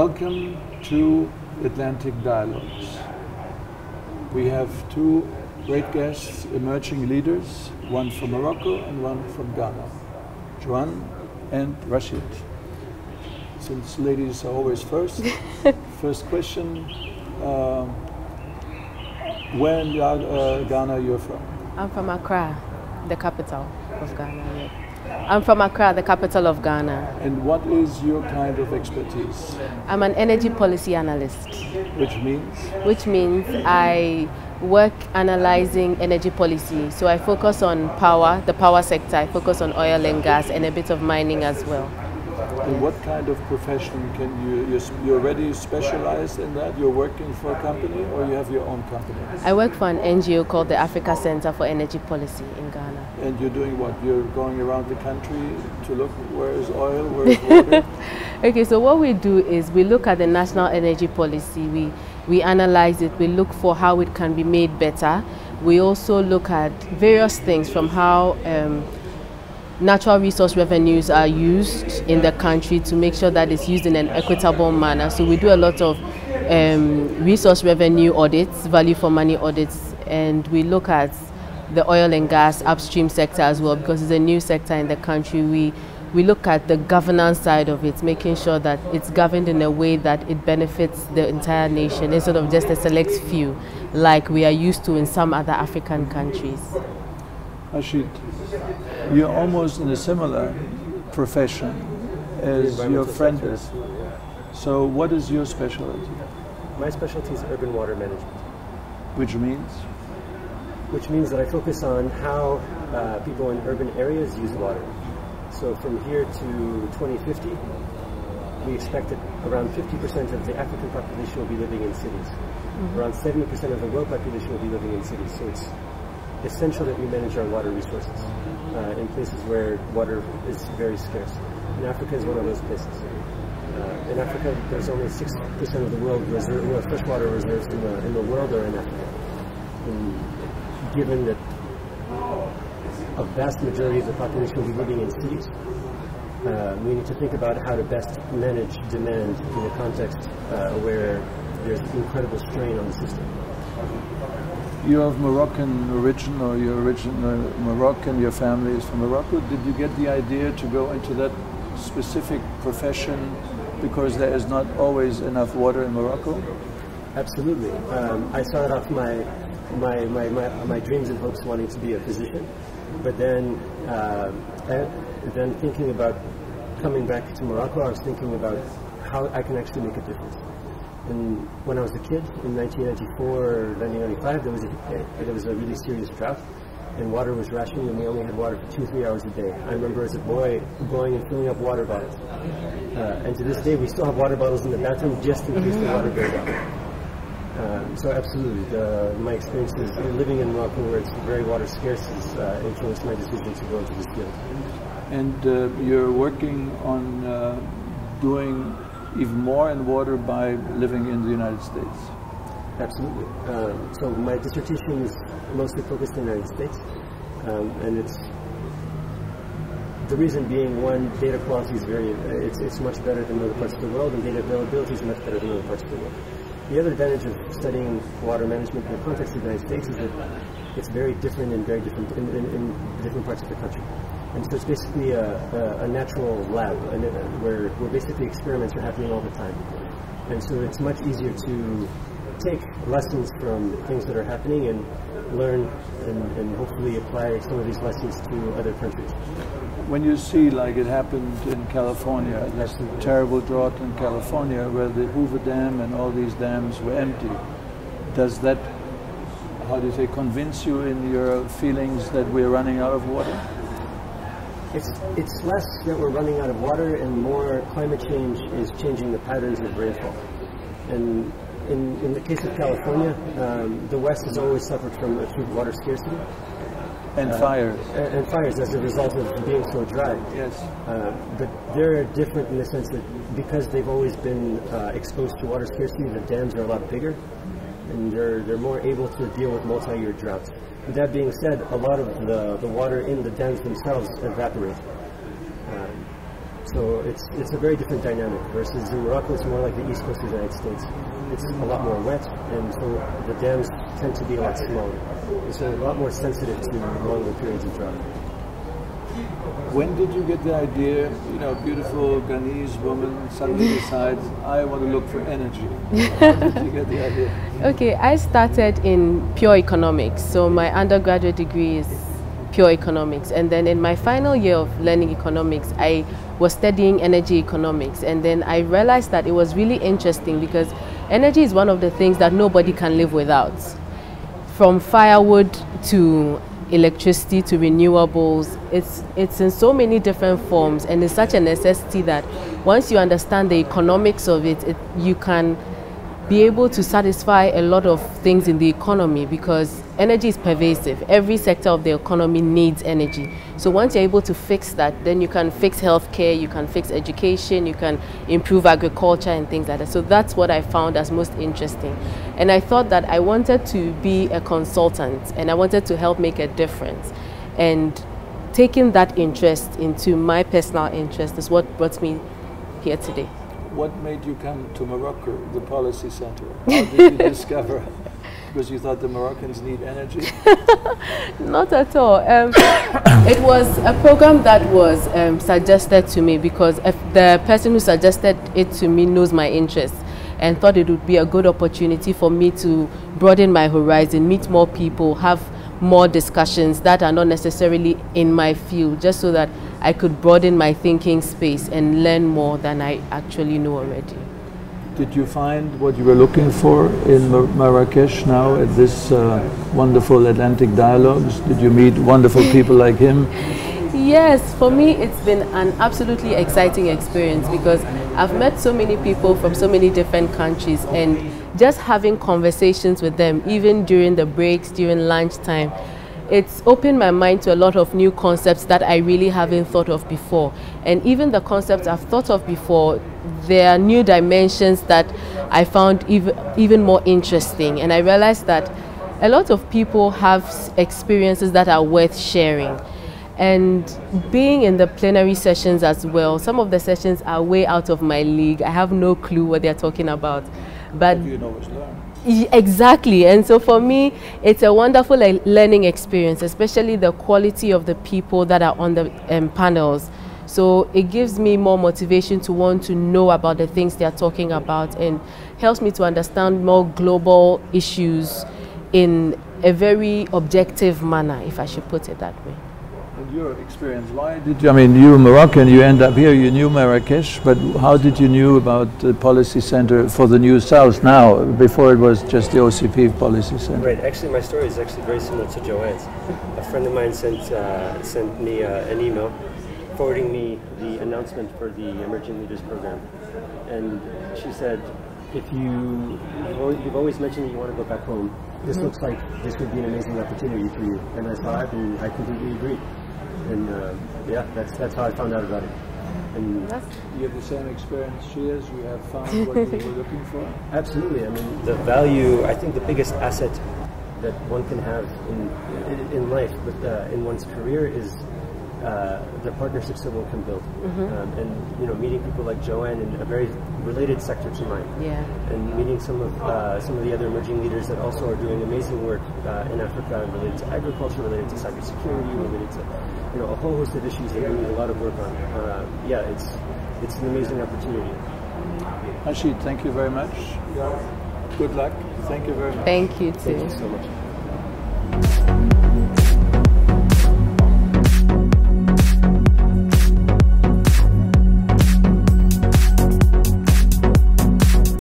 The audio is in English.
Welcome to Atlantic Dialogues. We have two great guests, emerging leaders, one from Morocco and one from Ghana, Joan and Rashid. Since ladies are always first, first question, where in Ghana you're from? I'm from Accra, the capital of Ghana. I'm from Accra, the capital of Ghana. And what is your kind of expertise? I'm an energy policy analyst. Which means? Which means I work analyzing energy policy. So I focus on power, the power sector. I focus on oil and gas and a bit of mining as well. And what kind of profession can you're already specialized in that? You're working for a company or you have your own company? I work for an NGO called the Africa Center for Energy Policy in Ghana. And you're doing what? You're going around the country to look where is oil, where is water? Okay, so what we do is we look at the national energy policy, we analyze it, we look for how it can be made better. We also look at various things from how natural resource revenues are used in the country to make sure that it's used in an equitable manner. So we do a lot of resource revenue audits, value for money audits, and we look at the oil and gas upstream sector as well, because it's a new sector in the country. We look at the governance side of it, making sure that it's governed in a way that it benefits the entire nation instead of just a select few like we are used to in some other African countries. Rashid, you're almost in a similar profession as your friend is. So what is your specialty? My specialty is urban water management. Which means? Which means that I focus on how people in urban areas use water. So from here to 2050, we expect that around 50% of the African population will be living in cities. Around 70% of the world population will be living in cities. So it's essential that we manage our water resources in places where water is very scarce. And Africa is one of those places. In Africa, there's only 6% of the world freshwater reserves in the world are in Africa. And given that a vast majority of the population will be living in cities, we need to think about how to best manage demand in a context where there's incredible strain on the system. You're of Moroccan origin, or you're original Moroccan, your family is from Morocco. Did you get the idea to go into that specific profession because there is not always enough water in Morocco? Absolutely. I started off my dreams and hopes wanting to be a physician, but then thinking about coming back to Morocco, I was thinking about how I can actually make a difference. And when I was a kid, in 1994, 1995, there was a really serious drought, and water was rationed, and we only had water for 2-3 hours a day. I remember as a boy going and filling up water bottles. And to this day, we still have water bottles in the bathroom just in case the water goes out. So absolutely, my experiences living in Morocco, where it's very water scarce, has influenced my decision to go into this field. And you're working on doing even more in water by living in the United States? Absolutely. So my dissertation is mostly focused in the United States, and it's the reason being, one, data quality is it's much better than other parts of the world, and data availability is much better than other parts of the world. The other advantage of studying water management in the context of the United States is that it's very different in different parts of the country. And so it's basically a natural lab, where basically experiments are happening all the time. And so it's much easier to take lessons from things that are happening and learn and hopefully apply some of these lessons to other countries. When you see, like it happened in California, this terrible drought in California where the Hoover Dam and all these dams were empty, does that, how do you say, convince you in your feelings that we're running out of water? It's less that we're running out of water and more climate change is changing the patterns of rainfall. And in the case of California, the West has always suffered from acute water scarcity. And fires. And fires as a result of being so dry. Yes. But they're different in the sense that because they've always been exposed to water scarcity, the dams are a lot bigger and they're more able to deal with multi-year droughts. With that being said, a lot of the water in the dams themselves evaporate. So it's a very different dynamic, versus in Morocco it's more like the east coast of the United States. It's a lot more wet, and so the dams tend to be a lot smaller. And so a lot more sensitive to longer periods of drought. When did you get the idea, you know, beautiful Ghanese woman suddenly decides, I want to look for energy? How did you get the idea? Okay, I started in pure economics. So my undergraduate degree is pure economics. And then in my final year of learning economics, I was studying energy economics. And then I realized that it was really interesting because energy is one of the things that nobody can live without. From firewood to electricity to renewables, it's in so many different forms, and it's such a necessity that once you understand the economics of it, you can be able to satisfy a lot of things in the economy, because energy is pervasive. Every sector of the economy needs energy. So once you're able to fix that, then you can fix healthcare, you can fix education, you can improve agriculture and things like that. So that's what I found as most interesting. And I thought that I wanted to be a consultant and I wanted to help make a difference. And taking that interest into my personal interest is what brought me here today. What made you come to Morocco, the Policy Center? How did you discover? Because you thought the Moroccans need energy? Not at all. It was a program that was suggested to me because the person who suggested it to me knows my interests and thought it would be a good opportunity for me to broaden my horizon, meet more people, have more discussions that are not necessarily in my field, just so that I could broaden my thinking space and learn more than I actually know already. Did you find what you were looking for in Marrakesh now at this wonderful Atlantic Dialogues? Did you meet wonderful people like him? Yes, for me it's been an absolutely exciting experience because I've met so many people from so many different countries, and just having conversations with them, even during the breaks, during lunchtime, it's opened my mind to a lot of new concepts that I really haven't thought of before. And even the concepts I've thought of before, there are new dimensions that I found even more interesting. And I realized that a lot of people have experiences that are worth sharing. And being in the plenary sessions as well, some of the sessions are way out of my league. I have no clue what they're talking about. But you can always learn. Exactly. And so for me, it's a wonderful learning experience, especially the quality of the people that are on the panels. So it gives me more motivation to want to know about the things they are talking about, and helps me to understand more global issues in a very objective manner, if I should put it that way. And your experience, why did you, I mean, you're Moroccan, you end up here, you knew Marrakesh, but how did you know about the Policy Center for the New South now, before it was just the OCP Policy Center? Right, actually my story is actually very similar to Joanne's. A friend of mine sent me an email forwarding me the announcement for the Emerging Leaders Program. And she said, if you've always mentioned that you want to go back home, this looks like this would be an amazing opportunity for you. And I thought, and I completely agree. And yeah, that's how I found out about it. And you have the same experience she has? You have found what you were looking for? Absolutely. I mean, the value, I think the biggest asset that one can have in life, in one's career, is the partnerships that one can build. And you know, meeting people like Joanne in a very related sector to mine. Yeah. And meeting some of the other emerging leaders that also are doing amazing work in Africa, related to agriculture, related to cybersecurity, related to, you know, a whole host of issues that we need a lot of work on. Yeah, it's an amazing opportunity. Rashid, thank you very much. Good luck. Thank you very much. Thank you too. Thank you so much.